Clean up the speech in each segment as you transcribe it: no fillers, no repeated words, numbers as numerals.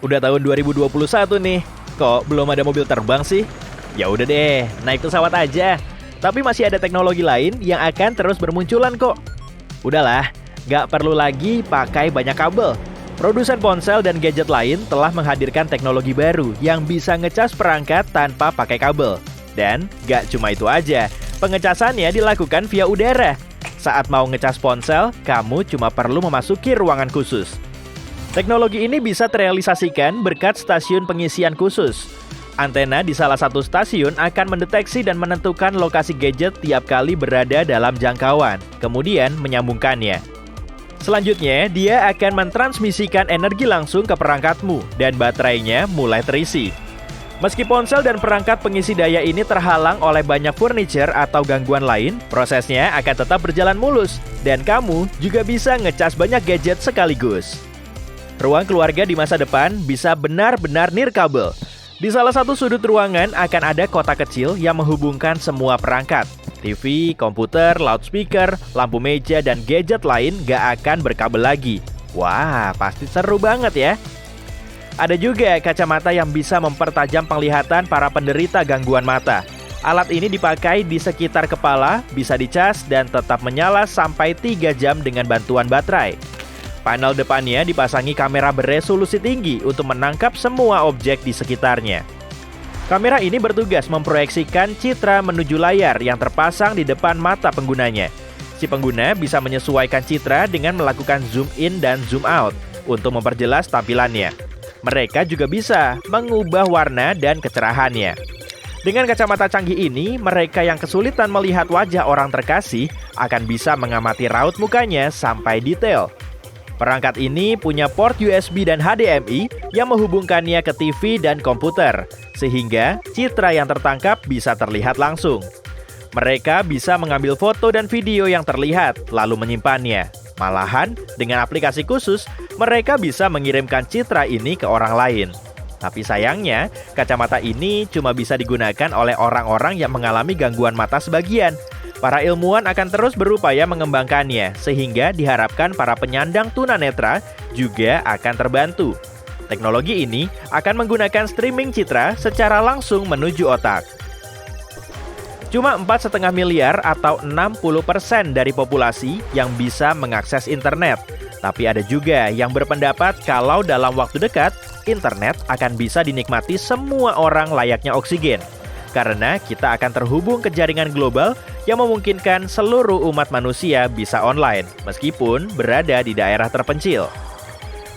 Udah tahun 2021 nih, kok belum ada mobil terbang sih? Ya udah deh, naik pesawat aja. Tapi masih ada teknologi lain yang akan terus bermunculan kok. Udahlah, nggak perlu lagi pakai banyak kabel. Produsen ponsel dan gadget lain telah menghadirkan teknologi baru yang bisa ngecas perangkat tanpa pakai kabel. Dan nggak cuma itu aja, pengecasannya dilakukan via udara. Saat mau ngecas ponsel, kamu cuma perlu memasuki ruangan khusus. Teknologi ini bisa terrealisasikan berkat stasiun pengisian khusus. Antena di salah satu stasiun akan mendeteksi dan menentukan lokasi gadget tiap kali berada dalam jangkauan, kemudian menyambungkannya. Selanjutnya, dia akan mentransmisikan energi langsung ke perangkatmu dan baterainya mulai terisi. Meski ponsel dan perangkat pengisi daya ini terhalang oleh banyak furniture atau gangguan lain, prosesnya akan tetap berjalan mulus dan kamu juga bisa ngecas banyak gadget sekaligus. Ruang keluarga di masa depan bisa benar-benar nirkabel. Di salah satu sudut ruangan akan ada kotak kecil yang menghubungkan semua perangkat. TV, komputer, loudspeaker, lampu meja, dan gadget lain gak akan berkabel lagi. Wah, pasti seru banget ya. Ada juga kacamata yang bisa mempertajam penglihatan para penderita gangguan mata. Alat ini dipakai di sekitar kepala, bisa dicas, dan tetap menyala sampai 3 jam dengan bantuan baterai. Panel depannya dipasangi kamera beresolusi tinggi untuk menangkap semua objek di sekitarnya. Kamera ini bertugas memproyeksikan citra menuju layar yang terpasang di depan mata penggunanya. Si pengguna bisa menyesuaikan citra dengan melakukan zoom in dan zoom out untuk memperjelas tampilannya. Mereka juga bisa mengubah warna dan kecerahannya. Dengan kacamata canggih ini, mereka yang kesulitan melihat wajah orang terkasih akan bisa mengamati raut mukanya sampai detail. Perangkat ini punya port USB dan HDMI yang menghubungkannya ke TV dan komputer, sehingga citra yang tertangkap bisa terlihat langsung. Mereka bisa mengambil foto dan video yang terlihat, lalu menyimpannya. Malahan, dengan aplikasi khusus, mereka bisa mengirimkan citra ini ke orang lain. Tapi sayangnya, kacamata ini cuma bisa digunakan oleh orang-orang yang mengalami gangguan mata sebagian. Para ilmuwan akan terus berupaya mengembangkannya, sehingga diharapkan para penyandang tunanetra juga akan terbantu. Teknologi ini akan menggunakan streaming citra secara langsung menuju otak. Cuma 4,5 miliar atau 60% dari populasi yang bisa mengakses internet. Tapi ada juga yang berpendapat kalau dalam waktu dekat, internet akan bisa dinikmati semua orang layaknya oksigen. Karena kita akan terhubung ke jaringan global yang memungkinkan seluruh umat manusia bisa online, meskipun berada di daerah terpencil.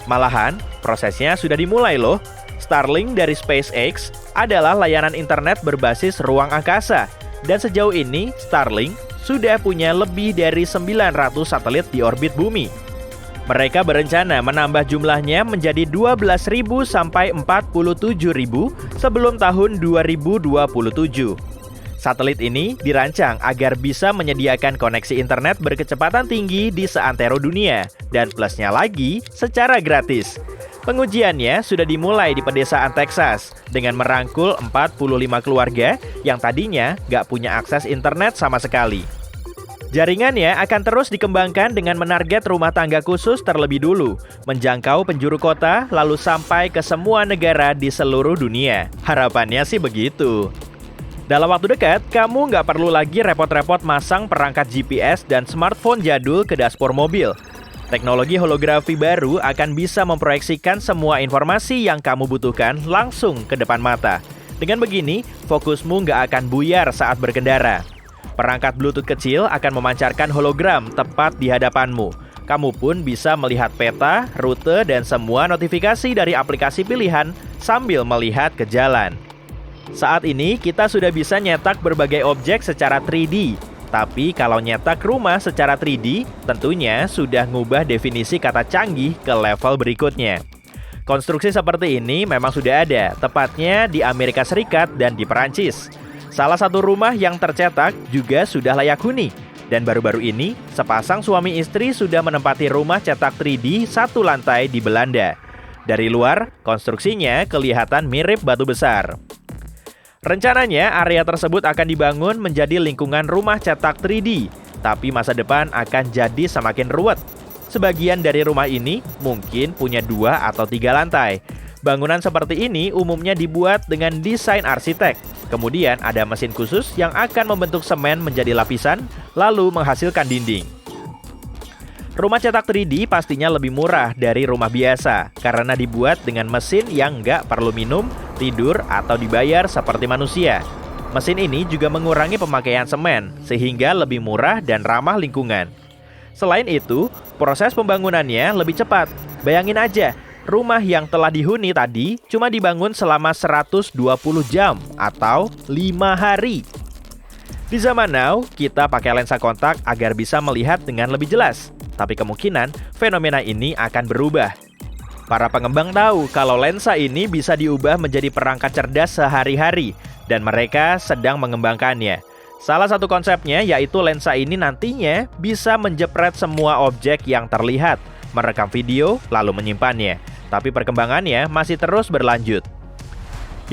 Malahan, prosesnya sudah dimulai loh. Starlink dari SpaceX adalah layanan internet berbasis ruang angkasa. Dan sejauh ini, Starlink sudah punya lebih dari 900 satelit di orbit bumi. Mereka berencana menambah jumlahnya menjadi 12.000 sampai 47.000 sebelum tahun 2027. Satelit ini dirancang agar bisa menyediakan koneksi internet berkecepatan tinggi di seantero dunia, dan plusnya lagi, secara gratis. Pengujiannya sudah dimulai di pedesaan Texas dengan merangkul 45 keluarga yang tadinya nggak punya akses internet sama sekali. Jaringannya akan terus dikembangkan dengan menarget rumah tangga khusus terlebih dulu, menjangkau penjuru kota, lalu sampai ke semua negara di seluruh dunia. Harapannya sih begitu. Dalam waktu dekat, kamu nggak perlu lagi repot-repot masang perangkat GPS dan smartphone jadul ke dashboard mobil. Teknologi holografi baru akan bisa memproyeksikan semua informasi yang kamu butuhkan langsung ke depan mata. Dengan begini, fokusmu nggak akan buyar saat berkendara. Perangkat Bluetooth kecil akan memancarkan hologram tepat di hadapanmu. Kamu pun bisa melihat peta, rute, dan semua notifikasi dari aplikasi pilihan sambil melihat ke jalan. Saat ini, kita sudah bisa nyetak berbagai objek secara 3D. Tapi kalau nyetak rumah secara 3D, tentunya sudah ngubah definisi kata canggih ke level berikutnya. Konstruksi seperti ini memang sudah ada, tepatnya di Amerika Serikat dan di Perancis. Salah satu rumah yang tercetak juga sudah layak huni. Dan baru-baru ini, sepasang suami istri sudah menempati rumah cetak 3D satu lantai di Belanda. Dari luar, konstruksinya kelihatan mirip batu besar. Rencananya, area tersebut akan dibangun menjadi lingkungan rumah cetak 3D. Tapi masa depan akan jadi semakin ruwet. Sebagian dari rumah ini mungkin punya 2 atau 3 lantai. Bangunan seperti ini umumnya dibuat dengan desain arsitek. Kemudian ada mesin khusus yang akan membentuk semen menjadi lapisan, lalu menghasilkan dinding. Rumah cetak 3D pastinya lebih murah dari rumah biasa, karena dibuat dengan mesin yang nggak perlu minum, tidur, atau dibayar seperti manusia. Mesin ini juga mengurangi pemakaian semen, sehingga lebih murah dan ramah lingkungan. Selain itu, proses pembangunannya lebih cepat. Bayangin aja, rumah yang telah dihuni tadi cuma dibangun selama 120 jam atau 5 hari. Di zaman now, kita pakai lensa kontak agar bisa melihat dengan lebih jelas. Tapi kemungkinan fenomena ini akan berubah. Para pengembang tahu kalau lensa ini bisa diubah menjadi perangkat cerdas sehari-hari, dan mereka sedang mengembangkannya. Salah satu konsepnya yaitu lensa ini nantinya bisa menjepret semua objek yang terlihat, merekam video, lalu menyimpannya. Tapi perkembangannya masih terus berlanjut.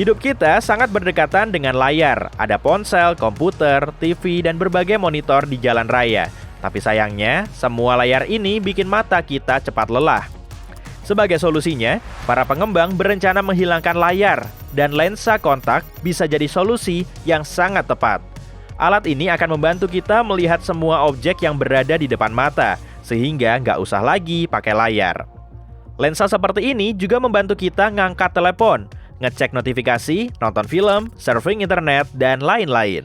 Hidup kita sangat berdekatan dengan layar. Ada ponsel, komputer, TV, dan berbagai monitor di jalan raya. Tapi sayangnya, semua layar ini bikin mata kita cepat lelah. Sebagai solusinya, para pengembang berencana menghilangkan layar, dan lensa kontak bisa jadi solusi yang sangat tepat. Alat ini akan membantu kita melihat semua objek yang berada di depan mata, sehingga nggak usah lagi pakai layar. Lensa seperti ini juga membantu kita ngangkat telepon, ngecek notifikasi, nonton film, surfing internet, dan lain-lain.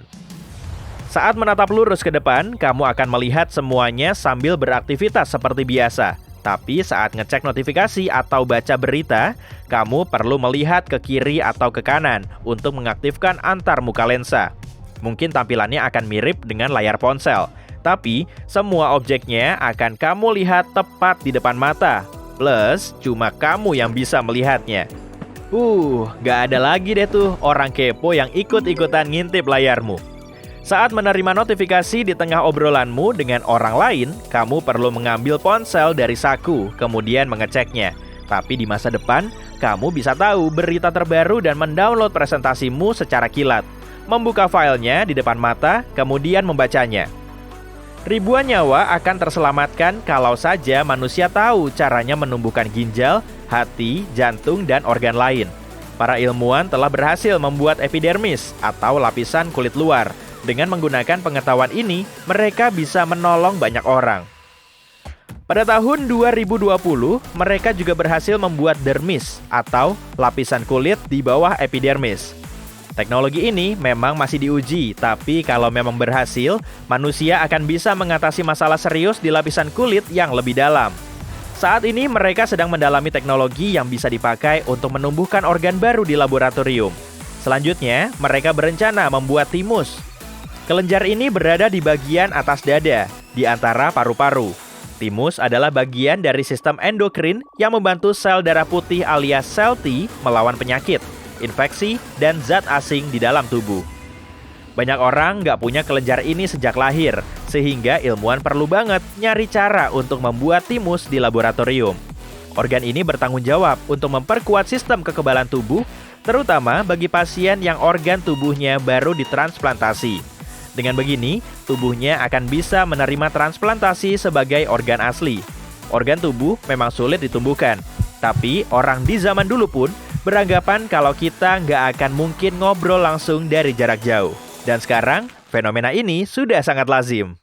Saat menatap lurus ke depan, kamu akan melihat semuanya sambil beraktivitas seperti biasa. Tapi saat ngecek notifikasi atau baca berita, kamu perlu melihat ke kiri atau ke kanan untuk mengaktifkan antar muka lensa. Mungkin tampilannya akan mirip dengan layar ponsel, tapi semua objeknya akan kamu lihat tepat di depan mata. Plus, cuma kamu yang bisa melihatnya. Gak ada lagi deh tuh orang kepo yang ikut-ikutan ngintip layarmu. Saat menerima notifikasi di tengah obrolanmu dengan orang lain, kamu perlu mengambil ponsel dari saku, kemudian mengeceknya. Tapi di masa depan, kamu bisa tahu berita terbaru dan mendownload presentasimu secara kilat. Membuka filenya di depan mata, kemudian membacanya. Ribuan nyawa akan terselamatkan kalau saja manusia tahu caranya menumbuhkan ginjal, hati, jantung, dan organ lain. Para ilmuwan telah berhasil membuat epidermis atau lapisan kulit luar. Dengan menggunakan pengetahuan ini, mereka bisa menolong banyak orang. Pada tahun 2020, mereka juga berhasil membuat dermis atau lapisan kulit di bawah epidermis. Teknologi ini memang masih diuji, tapi kalau memang berhasil, manusia akan bisa mengatasi masalah serius di lapisan kulit yang lebih dalam. Saat ini mereka sedang mendalami teknologi yang bisa dipakai untuk menumbuhkan organ baru di laboratorium. Selanjutnya, mereka berencana membuat timus. Kelenjar ini berada di bagian atas dada, di antara paru-paru. Timus adalah bagian dari sistem endokrin yang membantu sel darah putih alias sel T melawan penyakit, infeksi, dan zat asing di dalam tubuh. Banyak orang nggak punya kelenjar ini sejak lahir, sehingga ilmuwan perlu banget nyari cara untuk membuat timus di laboratorium. Organ ini bertanggung jawab untuk memperkuat sistem kekebalan tubuh, terutama bagi pasien yang organ tubuhnya baru ditransplantasi. Dengan begini, tubuhnya akan bisa menerima transplantasi sebagai organ asli. Organ tubuh memang sulit ditumbuhkan, tapi orang di zaman dulu pun beranggapan kalau kita nggak akan mungkin ngobrol langsung dari jarak jauh. Dan sekarang, fenomena ini sudah sangat lazim.